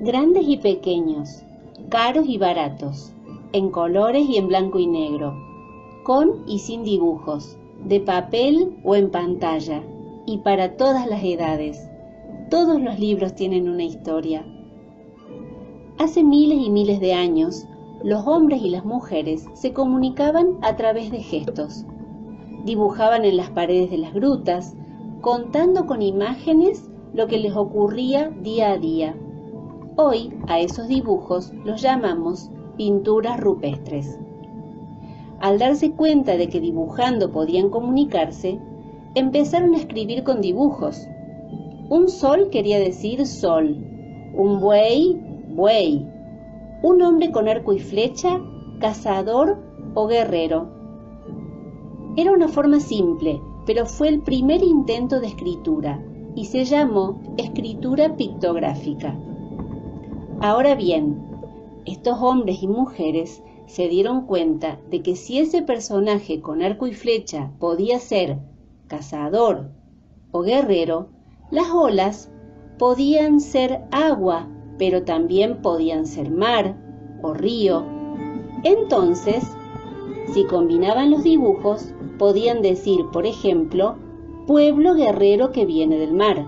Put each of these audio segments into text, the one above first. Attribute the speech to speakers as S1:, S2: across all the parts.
S1: grandes y pequeños, caros y baratos, en colores y en blanco y negro, con y sin dibujos, de papel o en pantalla, y para todas las edades. Todos los libros tienen una historia. Hace miles y miles de años, los hombres y las mujeres se comunicaban a través de gestos. Dibujaban en las paredes de las grutas, contando con imágenes lo que les ocurría día a día. Hoy a esos dibujos los llamamos pinturas rupestres. Al darse cuenta de que dibujando podían comunicarse, empezaron a escribir con dibujos. Un sol quería decir sol, un buey, buey, un hombre con arco y flecha, cazador o guerrero. Era una forma simple, pero fue el primer intento de escritura y se llamó escritura pictográfica. Ahora bien, estos hombres y mujeres se dieron cuenta de que si ese personaje con arco y flecha podía ser cazador o guerrero, las olas podían ser agua, pero también podían ser mar o río. Entonces, si combinaban los dibujos, podían decir, por ejemplo, pueblo guerrero que viene del mar.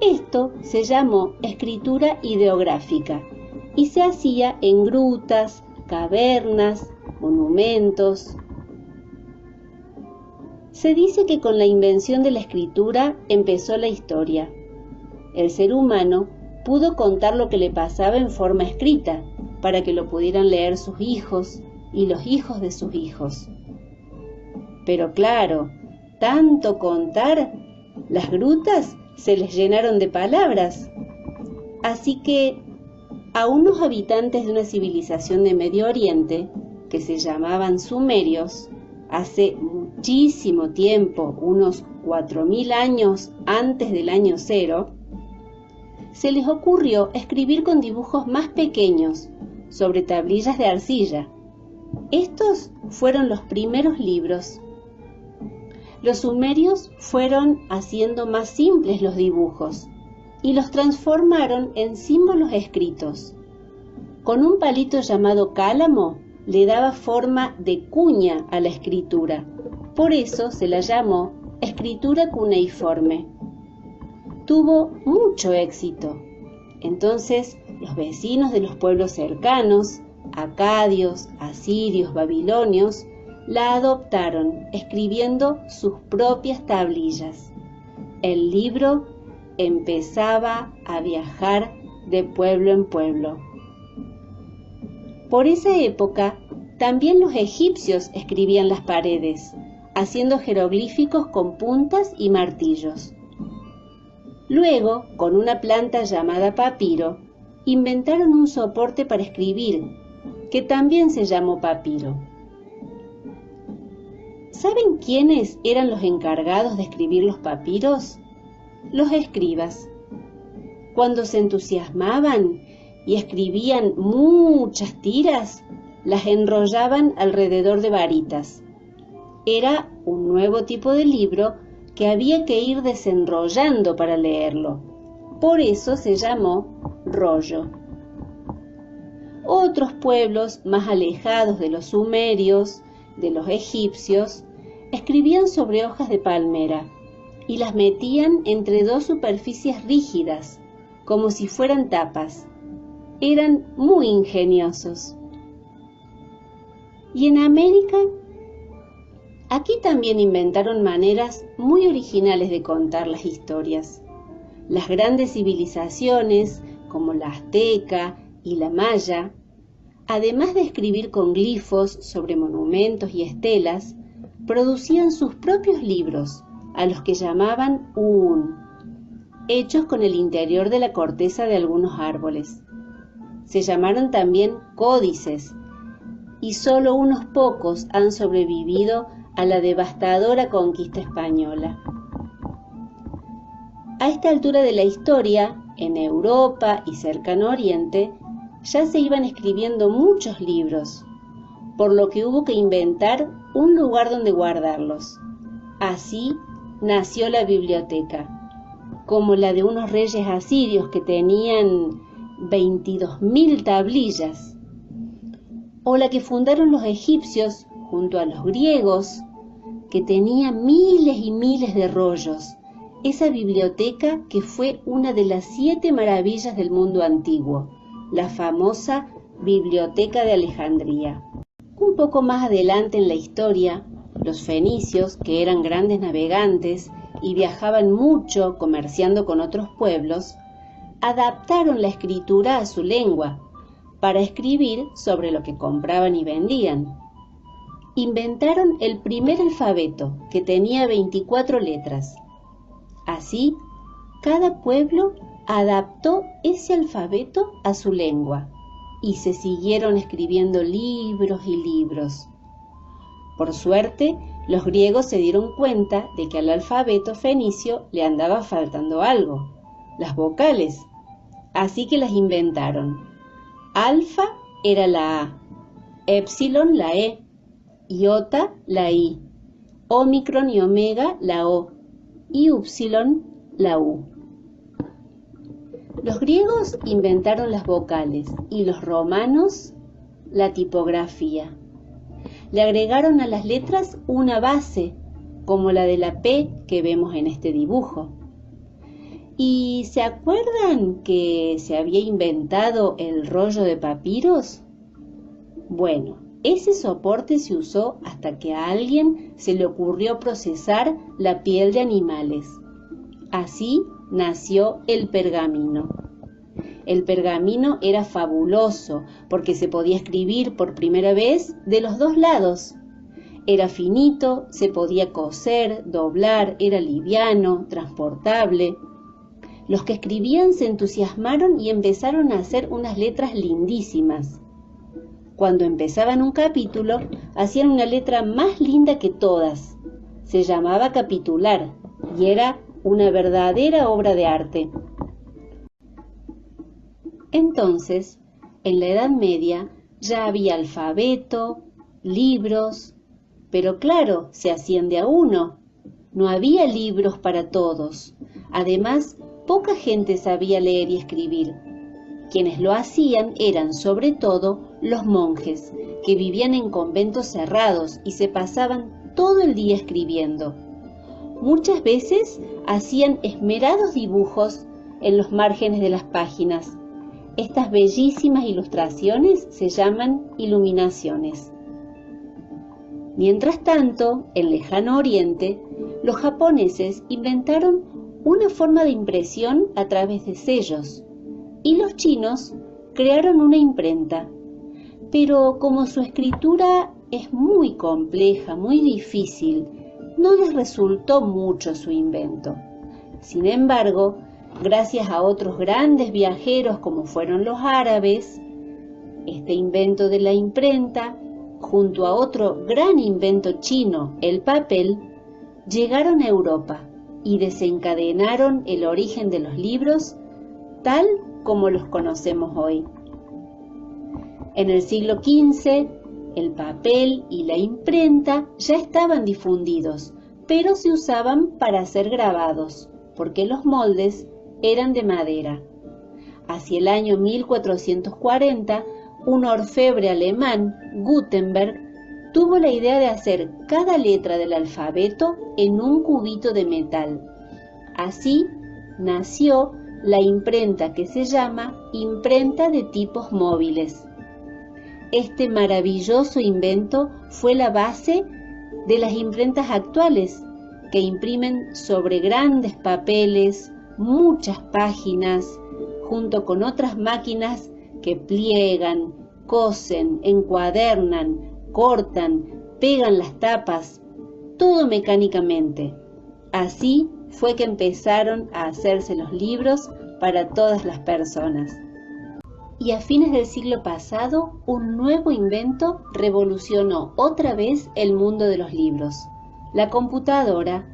S1: Esto se llamó escritura ideográfica y se hacía en grutas, cavernas, monumentos. Se dice que con la invención de la escritura empezó la historia. El ser humano pudo contar lo que le pasaba en forma escrita, para que lo pudieran leer sus hijos y los hijos de sus hijos. Pero claro, tanto contar, las grutas se les llenaron de palabras. Así que a unos habitantes de una civilización de Medio Oriente, que se llamaban sumerios, hace muchísimo tiempo, unos 4000 años antes del año cero, se les ocurrió escribir con dibujos más pequeños, sobre tablillas de arcilla. Estos fueron los primeros libros. Los sumerios fueron haciendo más simples los dibujos y los transformaron en símbolos escritos. Con un palito llamado cálamo le daba forma de cuña a la escritura. Por eso se la llamó escritura cuneiforme. Tuvo mucho éxito. Entonces, los vecinos de los pueblos cercanos, acadios, asirios, babilonios, la adoptaron, escribiendo sus propias tablillas. El libro empezaba a viajar de pueblo en pueblo. Por esa época, también los egipcios escribían las paredes, haciendo jeroglíficos con puntas y martillos. Luego, con una planta llamada papiro, inventaron un soporte para escribir, que también se llamó papiro. ¿Saben quiénes eran los encargados de escribir los papiros? Los escribas. Cuando se entusiasmaban y escribían muchas tiras, las enrollaban alrededor de varitas. Era un nuevo tipo de libro que había que ir desenrollando para leerlo. Por eso se llamó rollo. Otros pueblos más alejados de los sumerios, de los egipcios, escribían sobre hojas de palmera y las metían entre dos superficies rígidas, como si fueran tapas. Eran muy ingeniosos. ¿Y en América? Aquí también inventaron maneras muy originales de contar las historias. Las grandes civilizaciones, como la azteca y la maya, además de escribir con glifos sobre monumentos y estelas, producían sus propios libros, a los que llamaban uún, hechos con el interior de la corteza de algunos árboles. Se llamaron también códices, y solo unos pocos han sobrevivido a la devastadora conquista española. A esta altura de la historia, en Europa y cercano Oriente, ya se iban escribiendo muchos libros, por lo que hubo que inventar un lugar donde guardarlos. Así nació la biblioteca, como la de unos reyes asirios que tenían 22.000 tablillas. O la que fundaron los egipcios junto a los griegos, que tenía miles y miles de rollos. Esa biblioteca que fue una de las 7 maravillas del mundo antiguo, la famosa Biblioteca de Alejandría. Un poco más adelante en la historia, los fenicios, que eran grandes navegantes y viajaban mucho comerciando con otros pueblos, adaptaron la escritura a su lengua para escribir sobre lo que compraban y vendían. Inventaron el primer alfabeto, que tenía 24 letras. Así, cada pueblo adaptó ese alfabeto a su lengua y se siguieron escribiendo libros y libros. Por suerte, los griegos se dieron cuenta de que al alfabeto fenicio le andaba faltando algo, las vocales, así que las inventaron. Alfa era la A, Épsilon la E, Iota la I, Ómicron y Omega la O, y Upsilon la U. Los griegos inventaron las vocales y los romanos la tipografía. Le agregaron a las letras una base, como la de la P que vemos en este dibujo. ¿Y se acuerdan que se había inventado el rollo de papiros? Bueno, ese soporte se usó hasta que a alguien se le ocurrió procesar la piel de animales. Así nació el pergamino. El pergamino era fabuloso porque se podía escribir por primera vez de los 2 lados. Era finito, se podía coser, doblar, era liviano, transportable. Los que escribían se entusiasmaron y empezaron a hacer unas letras lindísimas. Cuando empezaban un capítulo, hacían una letra más linda que todas. Se llamaba capitular y era una verdadera obra de arte. Entonces, en la Edad Media ya había alfabeto, libros, pero claro, se hacían de a uno. No había libros para todos. Además, poca gente sabía leer y escribir. Quienes lo hacían eran sobre todo los monjes, que vivían en conventos cerrados y se pasaban todo el día escribiendo. Muchas veces hacían esmerados dibujos en los márgenes de las páginas. Estas bellísimas ilustraciones se llaman iluminaciones. Mientras tanto, en Lejano Oriente, los japoneses inventaron una forma de impresión a través de sellos, y los chinos crearon una imprenta. Pero como su escritura es muy compleja, muy difícil, no les resultó mucho su invento. Sin embargo, gracias a otros grandes viajeros como fueron los árabes, este invento de la imprenta, junto a otro gran invento chino, el papel, llegaron a Europa y desencadenaron el origen de los libros tal como los conocemos hoy. En el siglo XV, el papel y la imprenta ya estaban difundidos, pero se usaban para hacer grabados, porque los moldes eran de madera. Hacia el año 1440, un orfebre alemán, Gutenberg, tuvo la idea de hacer cada letra del alfabeto en un cubito de metal. Así nació la imprenta que se llama imprenta de tipos móviles. Este maravilloso invento fue la base de las imprentas actuales, que imprimen sobre grandes papeles, muchas páginas, junto con otras máquinas que pliegan, cosen, encuadernan, cortan, pegan las tapas, todo mecánicamente. Así fue que empezaron a hacerse los libros para todas las personas. Y a fines del siglo pasado, un nuevo invento revolucionó otra vez el mundo de los libros: la computadora,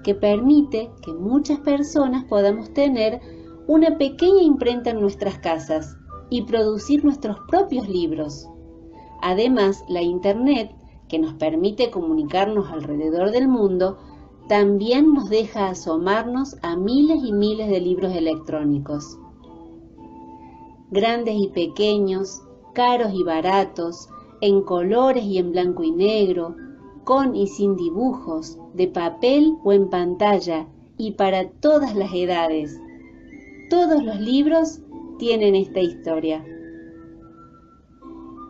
S1: que permite que muchas personas podamos tener una pequeña imprenta en nuestras casas y producir nuestros propios libros. Además, la Internet, que nos permite comunicarnos alrededor del mundo, también nos deja asomarnos a miles y miles de libros electrónicos. grandes y pequeños, caros y baratos, en colores y en blanco y negro, con y sin dibujos, de papel o en pantalla, y para todas las edades. Todos los libros tienen esta historia.